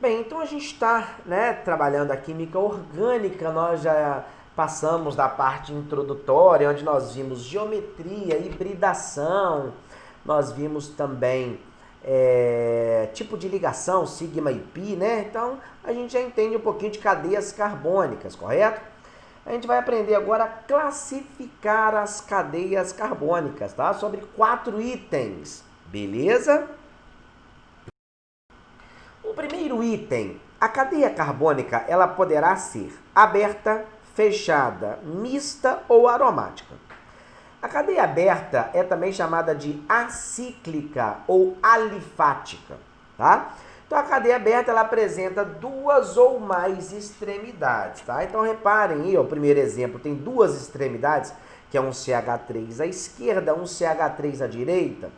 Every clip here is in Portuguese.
Bem, então a gente está, né, trabalhando a química orgânica, nós já passamos da parte introdutória, onde nós vimos geometria, hibridação, nós vimos também tipo de ligação, sigma e pi, né? Então a gente já entende um pouquinho de cadeias carbônicas, correto? A gente vai aprender agora a classificar as cadeias carbônicas, tá? Sobre 4 itens, beleza? O primeiro item, a cadeia carbônica, ela poderá ser aberta, fechada, mista ou aromática. A cadeia aberta é também chamada de acíclica ou alifática, tá? Então a cadeia aberta ela apresenta duas ou mais extremidades, tá? Então reparem aí, ó, o primeiro exemplo tem duas extremidades, que é um CH3 à esquerda, um CH3 à direita.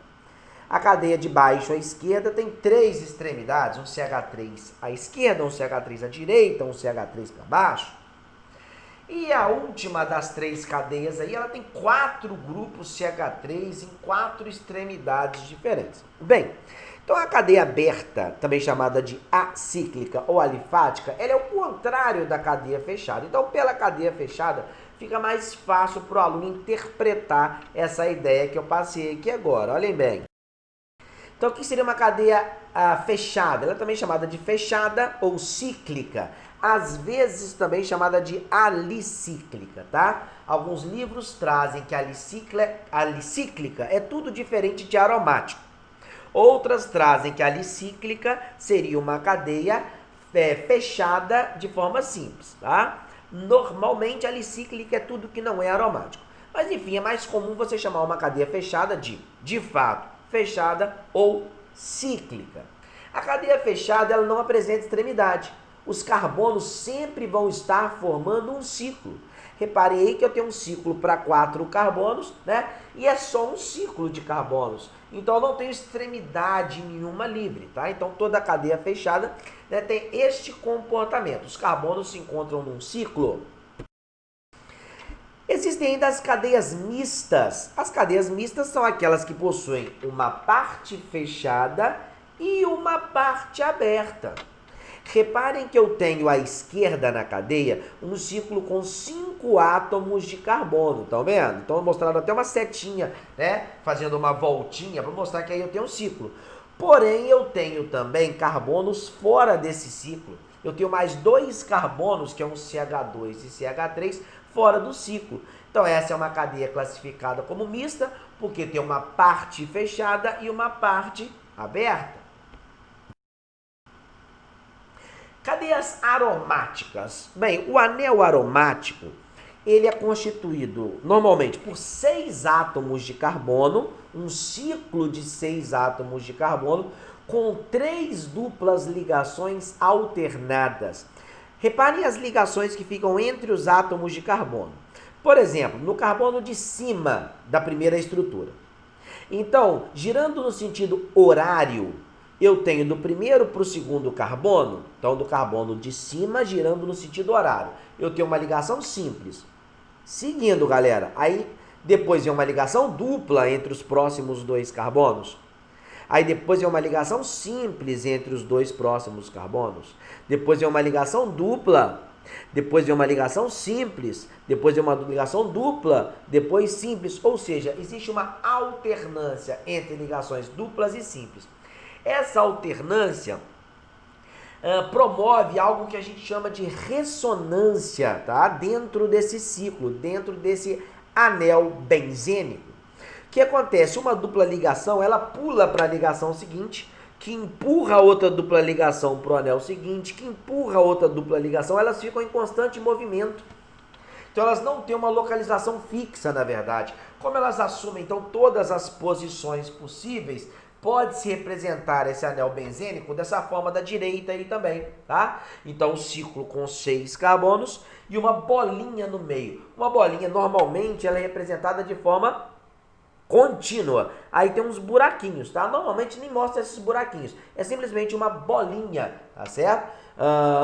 A cadeia de baixo à esquerda tem 3 extremidades, um CH3 à esquerda, um CH3 à direita, um CH3 para baixo. E a última das 3 cadeias aí, ela tem 4 grupos CH3 em 4 extremidades diferentes. Bem, então a cadeia aberta, também chamada de acíclica ou alifática, ela é o contrário da cadeia fechada. Então, pela cadeia fechada, fica mais fácil para o aluno interpretar essa ideia que eu passei aqui agora. Olhem bem. Então, o que seria uma cadeia fechada? Ela é também chamada de fechada ou cíclica. Às vezes também chamada de alicíclica, tá? Alguns livros trazem que a alicíclica é tudo diferente de aromático. Outras trazem que a alicíclica seria uma cadeia fechada de forma simples, tá? Normalmente a alicíclica é tudo que não é aromático. Mas enfim, é mais comum você chamar uma cadeia fechada de fato, fechada ou cíclica. A cadeia fechada ela não apresenta extremidade. Os carbonos sempre vão estar formando um ciclo. Reparem aí que eu tenho um ciclo para 4 carbonos, né? E é só um ciclo de carbonos. Então eu não tenho extremidade nenhuma livre, tá? Então toda a cadeia fechada, né, tem este comportamento. Os carbonos se encontram num ciclo. Existem ainda as cadeias mistas. As cadeias mistas são aquelas que possuem uma parte fechada e uma parte aberta. Reparem que eu tenho à esquerda na cadeia um ciclo com 5 átomos de carbono, estão vendo? Então mostrando até uma setinha, né? Fazendo uma voltinha para mostrar que aí eu tenho um ciclo. Porém, eu tenho também carbonos fora desse ciclo. Eu tenho mais 2 carbonos, que é um CH2 e CH3, fora do ciclo. Então essa é uma cadeia classificada como mista, porque tem uma parte fechada e uma parte aberta. Cadeias aromáticas. Bem, o anel aromático, ele é constituído normalmente por 6 átomos de carbono, um ciclo de 6 átomos de carbono, com 3 duplas ligações alternadas. Reparem as ligações que ficam entre os átomos de carbono. Por exemplo, no carbono de cima da primeira estrutura. Então, girando no sentido horário, eu tenho do primeiro para o segundo carbono, então do carbono de cima girando no sentido horário. Eu tenho uma ligação simples. Seguindo, galera, aí depois vem uma ligação dupla entre os próximos 2 carbonos. Aí depois vem uma ligação simples entre os 2 próximos carbonos. Depois vem uma ligação dupla. Depois vem uma ligação simples. Depois vem uma ligação dupla. Depois simples. Ou seja, existe uma alternância entre ligações duplas e simples. Essa alternância promove algo que a gente chama de ressonância, tá? Dentro desse ciclo, dentro desse anel benzênico. O que acontece? Uma dupla ligação, ela pula para a ligação seguinte, que empurra a outra dupla ligação para o anel seguinte, que empurra a outra dupla ligação, elas ficam em constante movimento. Então elas não têm uma localização fixa, na verdade. Como elas assumem, então, todas as posições possíveis, pode-se representar esse anel benzênico dessa forma da direita aí também, tá? Então, um ciclo com 6 carbonos e uma bolinha no meio. Uma bolinha, normalmente, ela é representada de forma contínua. Aí tem uns buraquinhos, tá? Normalmente nem mostra esses buraquinhos. É simplesmente uma bolinha, tá certo?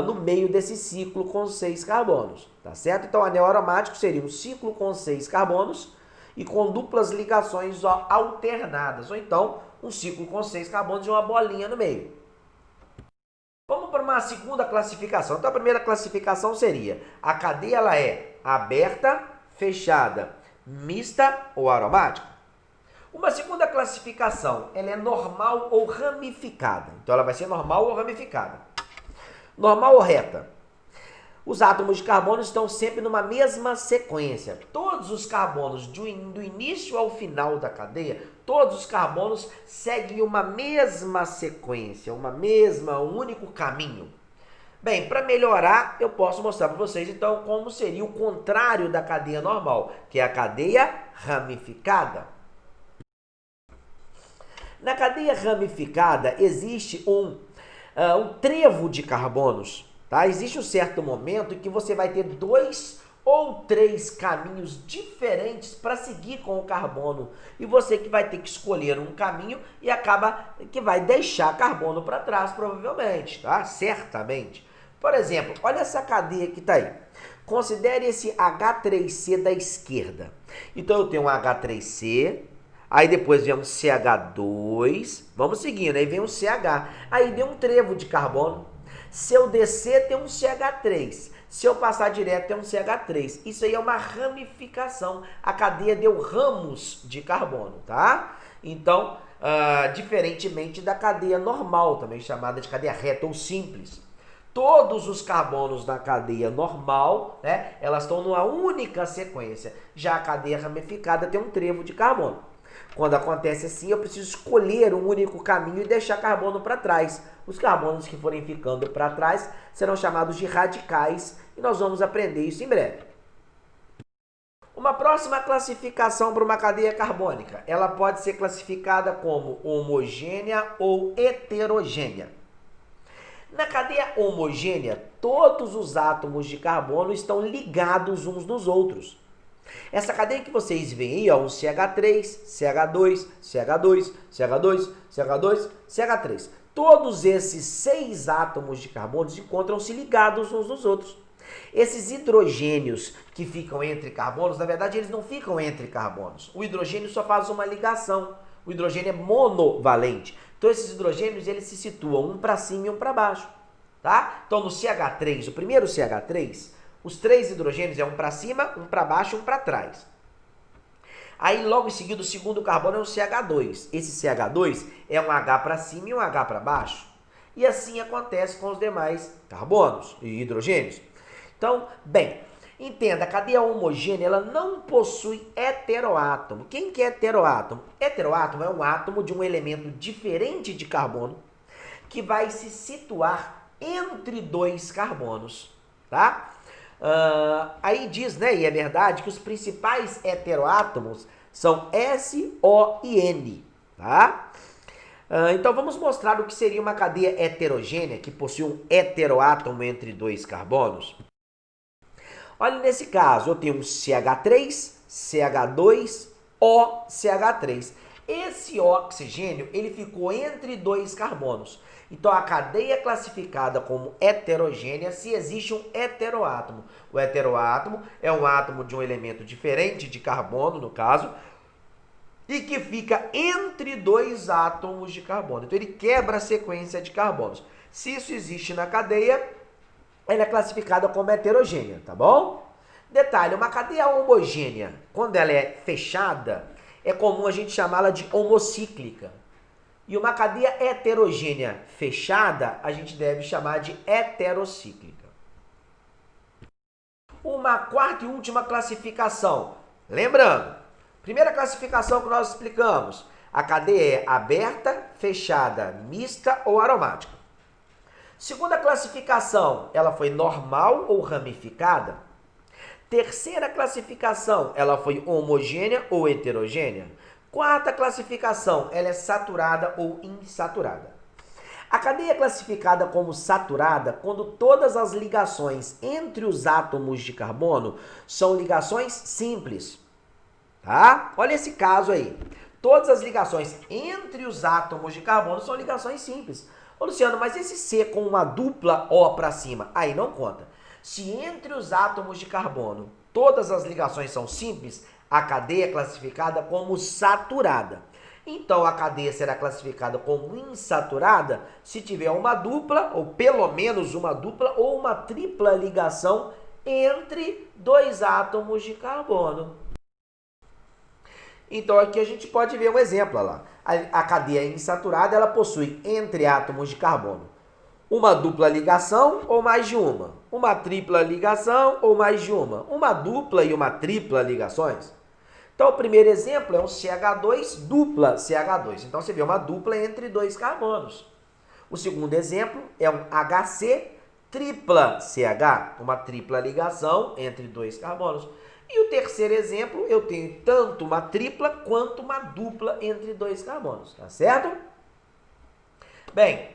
No meio desse ciclo com 6 carbonos, tá certo? Então, o anel aromático seria um ciclo com 6 carbonos e com duplas ligações alternadas. Ou então, um ciclo com 6 carbonos e uma bolinha no meio. Vamos para uma segunda classificação. Então, a primeira classificação seria: a cadeia ela é aberta, fechada, mista ou aromática. Uma segunda classificação, ela é normal ou ramificada. Então, ela vai ser normal ou ramificada. Normal ou reta? Os átomos de carbono estão sempre numa mesma sequência. Todos os carbonos, do início ao final da cadeia, todos os carbonos seguem uma mesma sequência, um único caminho. Bem, para melhorar, eu posso mostrar para vocês, então, como seria o contrário da cadeia normal, que é a cadeia ramificada. Na cadeia ramificada, existe um trevo de carbonos. Tá? Existe um certo momento em que você vai ter 2 ou 3 caminhos diferentes para seguir com o carbono. E você que vai ter que escolher um caminho e acaba que vai deixar carbono para trás, provavelmente, tá? Certamente. Por exemplo, olha essa cadeia que está aí. Considere esse H3C da esquerda. Então, eu tenho um H3C, aí depois vem um CH2, vamos seguindo, aí vem um CH. Aí deu um trevo de carbono. Se eu descer, tem um CH3. Se eu passar direto, tem um CH3. Isso aí é uma ramificação. A cadeia deu ramos de carbono, tá? Então, diferentemente da cadeia normal, também chamada de cadeia reta ou simples. Todos os carbonos da cadeia normal, né, elas estão numa única sequência. Já a cadeia ramificada tem um trevo de carbono. Quando acontece assim, eu preciso escolher um único caminho e deixar carbono para trás. Os carbonos que forem ficando para trás serão chamados de radicais e nós vamos aprender isso em breve. Uma próxima classificação para uma cadeia carbônica, ela pode ser classificada como homogênea ou heterogênea. Na cadeia homogênea, todos os átomos de carbono estão ligados uns nos outros. Essa cadeia que vocês veem aí, ó, um CH3, CH2, CH2, CH2, CH2, CH3. Todos esses 6 átomos de carbono encontram-se ligados uns nos outros. Esses hidrogênios que ficam entre carbonos, na verdade, eles não ficam entre carbonos. O hidrogênio só faz uma ligação. O hidrogênio é monovalente. Então, esses hidrogênios, eles se situam um para cima e um para baixo. Tá? Então, no CH3, o primeiro CH3, os 3 hidrogênios é um para cima, um para baixo e um para trás. Aí, logo em seguida, o segundo carbono é um CH2. Esse CH2 é um H para cima e um H para baixo. E assim acontece com os demais carbonos e hidrogênios. Então, bem, entenda, a cadeia homogênea ela não possui heteroátomo. Quem que é heteroátomo? Heteroátomo é um átomo de um elemento diferente de carbono que vai se situar entre 2 carbonos, tá? Aí diz, né, e é verdade, que os principais heteroátomos são S, O e N, tá? Então vamos mostrar o que seria uma cadeia heterogênea que possui um heteroátomo entre 2 carbonos. Olha, nesse caso, eu tenho um CH3, CH2, OCH3. Esse oxigênio, ele ficou entre 2 carbonos. Então, a cadeia é classificada como heterogênea se existe um heteroátomo. O heteroátomo é um átomo de um elemento diferente de carbono, no caso, e que fica entre 2 átomos de carbono. Então, ele quebra a sequência de carbonos. Se isso existe na cadeia, ela é classificada como heterogênea, tá bom? Detalhe, uma cadeia homogênea, quando ela é fechada, é comum a gente chamá-la de homocíclica. E uma cadeia heterogênea fechada, a gente deve chamar de heterocíclica. Uma quarta e última classificação. Lembrando, primeira classificação que nós explicamos, a cadeia é aberta, fechada, mista ou aromática. Segunda classificação, ela foi normal ou ramificada. Terceira classificação, ela foi homogênea ou heterogênea. Quarta classificação, ela é saturada ou insaturada. A cadeia é classificada como saturada quando todas as ligações entre os átomos de carbono são ligações simples. Tá? Olha esse caso aí. Todas as ligações entre os átomos de carbono são ligações simples. Ô Luciano, mas esse C com uma dupla O para cima, aí não conta. Se entre os átomos de carbono todas as ligações são simples, a cadeia é classificada como saturada. Então, a cadeia será classificada como insaturada se tiver uma dupla, ou pelo menos uma dupla, ou uma tripla ligação entre dois átomos de carbono. Então, aqui a gente pode ver um exemplo. Olha lá. A cadeia insaturada ela possui entre átomos de carbono uma dupla ligação ou mais de uma tripla ligação ou mais de uma dupla e uma tripla ligações. Então, o primeiro exemplo é um CH2 dupla CH2. Então, você vê uma dupla entre dois carbonos. O segundo exemplo é um HC tripla CH, uma tripla ligação entre dois carbonos. E o terceiro exemplo, eu tenho tanto uma tripla quanto uma dupla entre dois carbonos, tá certo? Bem,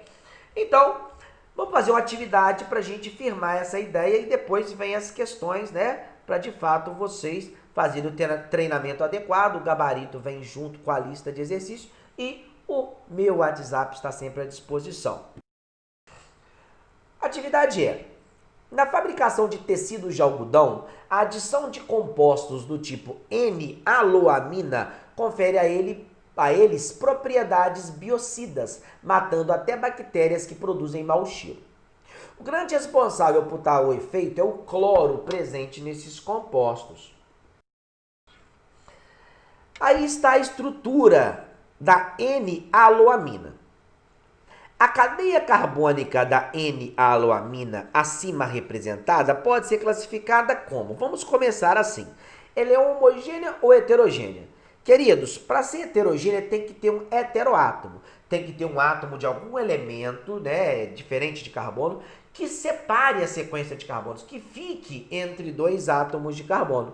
então, vamos fazer uma atividade para a gente firmar essa ideia e depois vem as questões, né? Para de fato vocês fazerem o treinamento adequado, o gabarito vem junto com a lista de exercícios e o meu WhatsApp está sempre à disposição. Atividade é: na fabricação de tecidos de algodão, a adição de compostos do tipo N-aloamina confere a eles propriedades biocidas, matando até bactérias que produzem mau cheiro. O grande responsável por tal efeito é o cloro presente nesses compostos. Aí está a estrutura da N-aloamina. A cadeia carbônica da N-aloamina acima representada pode ser classificada como? Vamos começar assim. Ela é homogênea ou heterogênea? Queridos, para ser heterogênea tem que ter um heteroátomo. Tem que ter um átomo de algum elemento, né, diferente de carbono, que separe a sequência de carbonos, que fique entre dois átomos de carbono.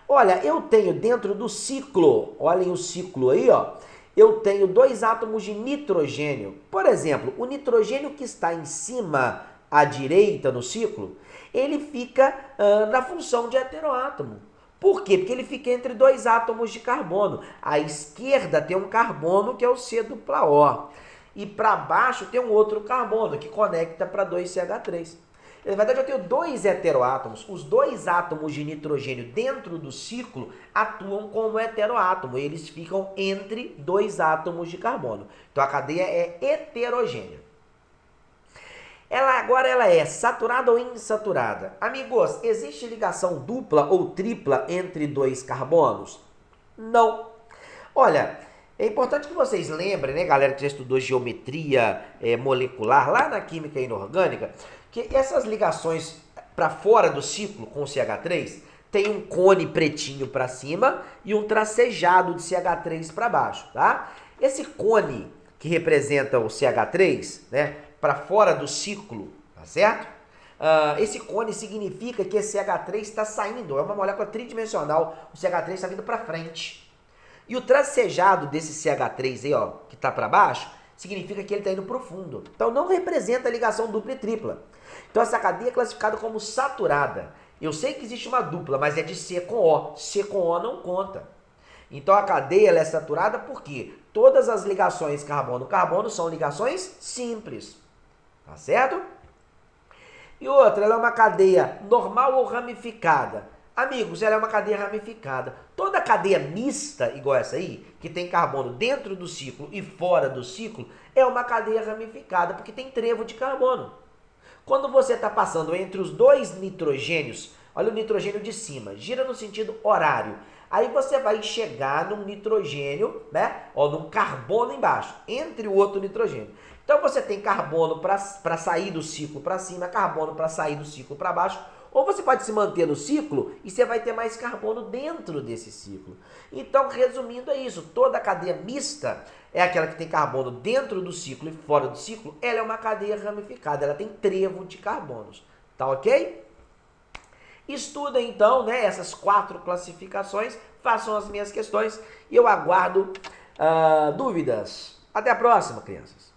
Olha, eu tenho dentro do ciclo, olhem o ciclo aí, ó. Eu tenho dois átomos de nitrogênio. Por exemplo, o nitrogênio que está em cima à direita no ciclo, ele fica na função de heteroátomo. Por quê? Porque ele fica entre dois átomos de carbono. À esquerda tem um carbono que é o C-O. E para baixo tem um outro carbono que conecta para 2CH3. Na verdade, eu tenho dois heteroátomos. Os dois átomos de nitrogênio dentro do ciclo atuam como heteroátomo. Eles ficam entre dois átomos de carbono. Então, a cadeia é heterogênea. Agora ela é saturada ou insaturada? Amigos, existe ligação dupla ou tripla entre dois carbonos? Não. Olha, é importante que vocês lembrem, né, galera que já estudou geometria molecular lá na química inorgânica, que essas ligações para fora do ciclo com o CH3 tem um cone pretinho para cima e um tracejado de CH3 para baixo, tá? Esse cone que representa o CH3, né, para fora do ciclo, tá certo? Esse cone significa que esse CH3 está saindo, é uma molécula tridimensional, o CH3 está vindo para frente. E o tracejado desse CH3 aí, ó, que está para baixo, significa que ele está indo para o fundo. Então não representa ligação dupla e tripla. Então essa cadeia é classificada como saturada. Eu sei que existe uma dupla, mas é de C com O. C com O não conta. Então a cadeia ela é saturada porque todas as ligações carbono-carbono são ligações simples. Tá certo? E outra, ela é uma cadeia normal ou ramificada? Amigos, ela é uma cadeia ramificada. Toda cadeia mista, igual essa aí, que tem carbono dentro do ciclo e fora do ciclo, é uma cadeia ramificada, porque tem trevo de carbono. Quando você está passando entre os dois nitrogênios, olha o nitrogênio de cima, gira no sentido horário. Aí você vai chegar num nitrogênio, né? Ou num carbono embaixo, entre o outro nitrogênio. Então você tem carbono para sair do ciclo para cima, carbono para sair do ciclo para baixo. Ou você pode se manter no ciclo e você vai ter mais carbono dentro desse ciclo. Então, resumindo, é isso. Toda cadeia mista é aquela que tem carbono dentro do ciclo e fora do ciclo. Ela é uma cadeia ramificada, ela tem trevo de carbonos. Tá ok? Estuda então, né, essas 4 classificações, façam as minhas questões e eu aguardo dúvidas. Até a próxima, crianças.